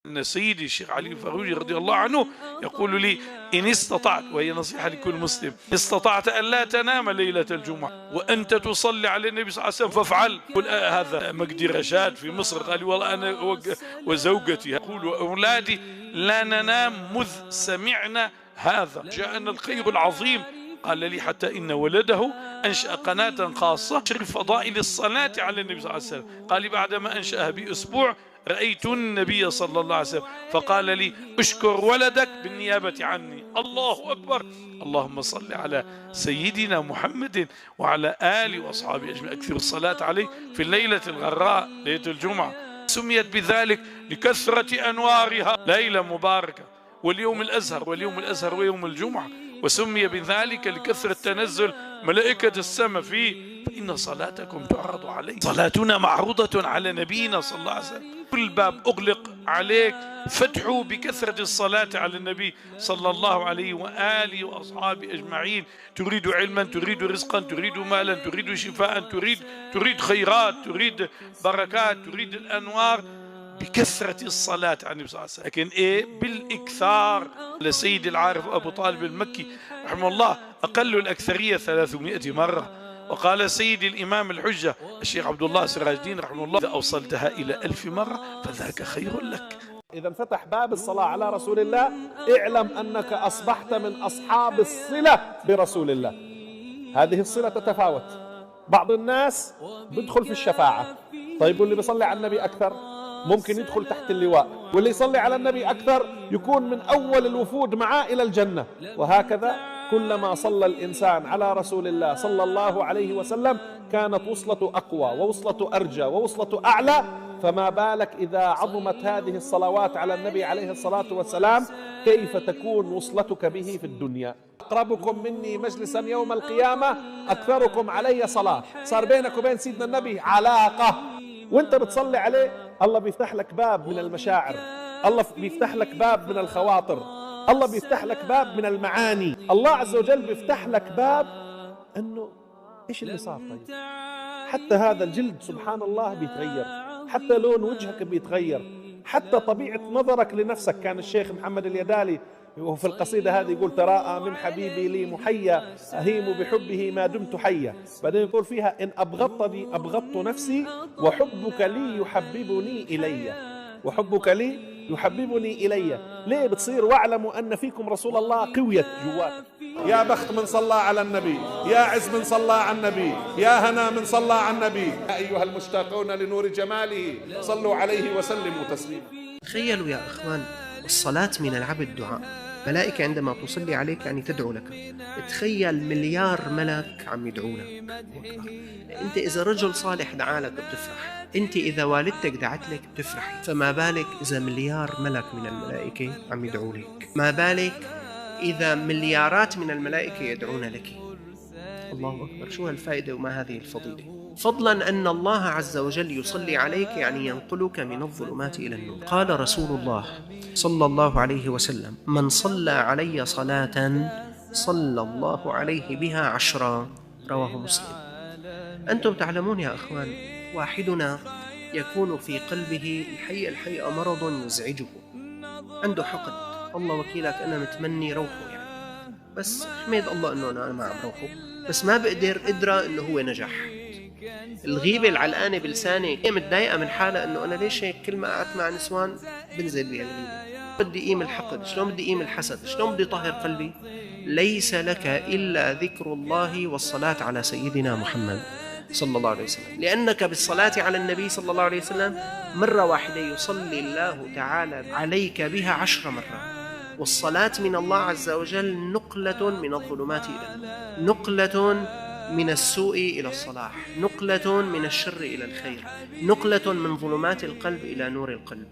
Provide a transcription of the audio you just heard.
أن سيدي الشيخ علي الفاروجي رضي الله عنه يقول لي: إن استطعت، وهي نصيحة لكل مسلم، استطعت أن لا تنام ليلة الجمعة وأنت تصلي على النبي صلى الله عليه وسلم فافعل. قل هذا مجدي رشاد في مصر قال: والله أنا وزوجتي يقول وأولادي لا ننام مذ سمعنا هذا، جاءنا الخير العظيم. قال لي: حتى إن ولده أنشأ قناة خاصة تشرف فضائل الصلاة على النبي صلى الله عليه وسلم. قال لي: بعدما أنشأها بأسبوع رأيت النبي صلى الله عليه وسلم فقال لي: اشكر ولدك بالنيابة عني. الله أكبر. اللهم صل على سيدنا محمد وعلى آله وأصحابه أجمعين. أكثر الصلاة عليه في الليلة الغراء ليلة الجمعة. سميت بذلك لكثرة أنوارها، ليلة مباركة، واليوم الأزهر ويوم الجمعة. وسمي بذلك لكثرة تنزل ملائكة السماء فيه. فإن صلاتكم تعرض عليه، صلاتنا معروضة على نبينا صلى الله عليه وسلم. كل باب أغلق عليك فتحوا بكثرة الصلاة على النبي صلى الله عليه وآله وأصحابه أجمعين. تريد علما، تريد رزقا، تريد مالا، تريد شفاء، تريد خيرات، تريد بركات، تريد الأنوار، بكثرة الصلاة على النبي صلى الله عليه وسلم. لكن بالإكثار. لسيد العارف أبو طالب المكي رحمه الله: أقل الأكثرية 300 مرة. وقال سيد الإمام الحجة الشيخ عبد الله سراج الدين رحمه الله: إذا أوصلتها إلى 1000 مرة فذاك خير لك. إذا انفتح باب الصلاة على رسول الله اعلم أنك أصبحت من أصحاب الصلة برسول الله. هذه الصلة تتفاوت. بعض الناس بيدخل في الشفاعة، طيب واللي بيصلي على النبي أكثر ممكن يدخل تحت اللواء، واللي يصلي على النبي أكثر يكون من أول الوفود معاه إلى الجنة. وهكذا كلما صلى الإنسان على رسول الله صلى الله عليه وسلم كانت وصلته أقوى ووصلته أرجى ووصلته أعلى. فما بالك إذا عظمت هذه الصلوات على النبي عليه الصلاة والسلام، كيف تكون وصلتك به في الدنيا؟ أقربكم مني مجلسا يوم القيامة أكثركم علي صلاة. صار بينك وبين سيدنا النبي علاقة، وانت بتصلي عليه الله بيفتح لك باب من المشاعر، الله بيفتح لك باب من الخواطر، الله بيفتح لك باب من المعاني. الله عز وجل بيفتح لك باب انه ايش اللي صار. طيب حتى هذا الجلد سبحان الله بيتغير، حتى لون وجهك بيتغير، حتى طبيعة نظرك لنفسك. كان الشيخ محمد اليدالي وفي القصيدة هذه يقول: تراءى من حبيبي لي محيا أهيم بحبه ما دمت حيا. بعدين يقول فيها: إن أبغضتني أبغضت نفسي وحبك لي يحببني إلي، وحبك لي يحببني إلي. ليه بتصير؟ واعلموا أن فيكم رسول الله قوية جوات. يا بخت من صلى على النبي، يا عز من صلى على النبي، يا هنا من صلى على النبي. يا أيها المشتاقون لنور جماله صلوا عليه وسلموا تسليما. تخيلوا يا أخوان، الصلاة من العبد دعاء. ملائكة عندما تصلي عليك يعني تدعو لك. تخيل مليار ملك عم يدعو لك. أنت إذا رجل صالح دعا لك بتفرح، أنت إذا والدتك دعت لك بتفرح، فما بالك إذا مليار ملك من الملائكة عم يدعو لك؟ ما بالك إذا مليارات من الملائكة يدعون لك؟ الله أكبر، شو هالفائدة وما هذه الفضيلة. فضلا أن الله عز وجل يصلي عليك يعني ينقلك من الظلمات إلى النور. قال رسول الله صلى الله عليه وسلم: من صلى علي صلاة صلى الله عليه بها 10. رواه مسلم. أنتم تعلمون يا أخوان، واحدنا يكون في قلبه الحقيقة مرض يزعجه، عنده حقد، الله وكيلك أنا متمني روحه يعني، بس حميد الله أنه أنا ما عم روحه، بس ما بقدر أدرى أنه هو نجح. الغيبة العلقانة بلساني، هي متضايقة من حالة أنه أنا ليش هيك كل ما قعدت مع نسوان بنزل بها الغيبة. بدي قيم الحقد، شلون بدي قيم الحسد، شلون بدي طهر قلبي؟ ليس لك إلا ذكر الله والصلاة على سيدنا محمد صلى الله عليه وسلم، لأنك بالصلاة على النبي صلى الله عليه وسلم مرة واحدة يصلي الله تعالى عليك بها 10 مرات. والصلاة من الله عز وجل نقلة من الظلمات إلى النور، نقلة من السوء إلى الصلاح، نقلة من الشر إلى الخير، نقلة من ظلمات القلب إلى نور القلب.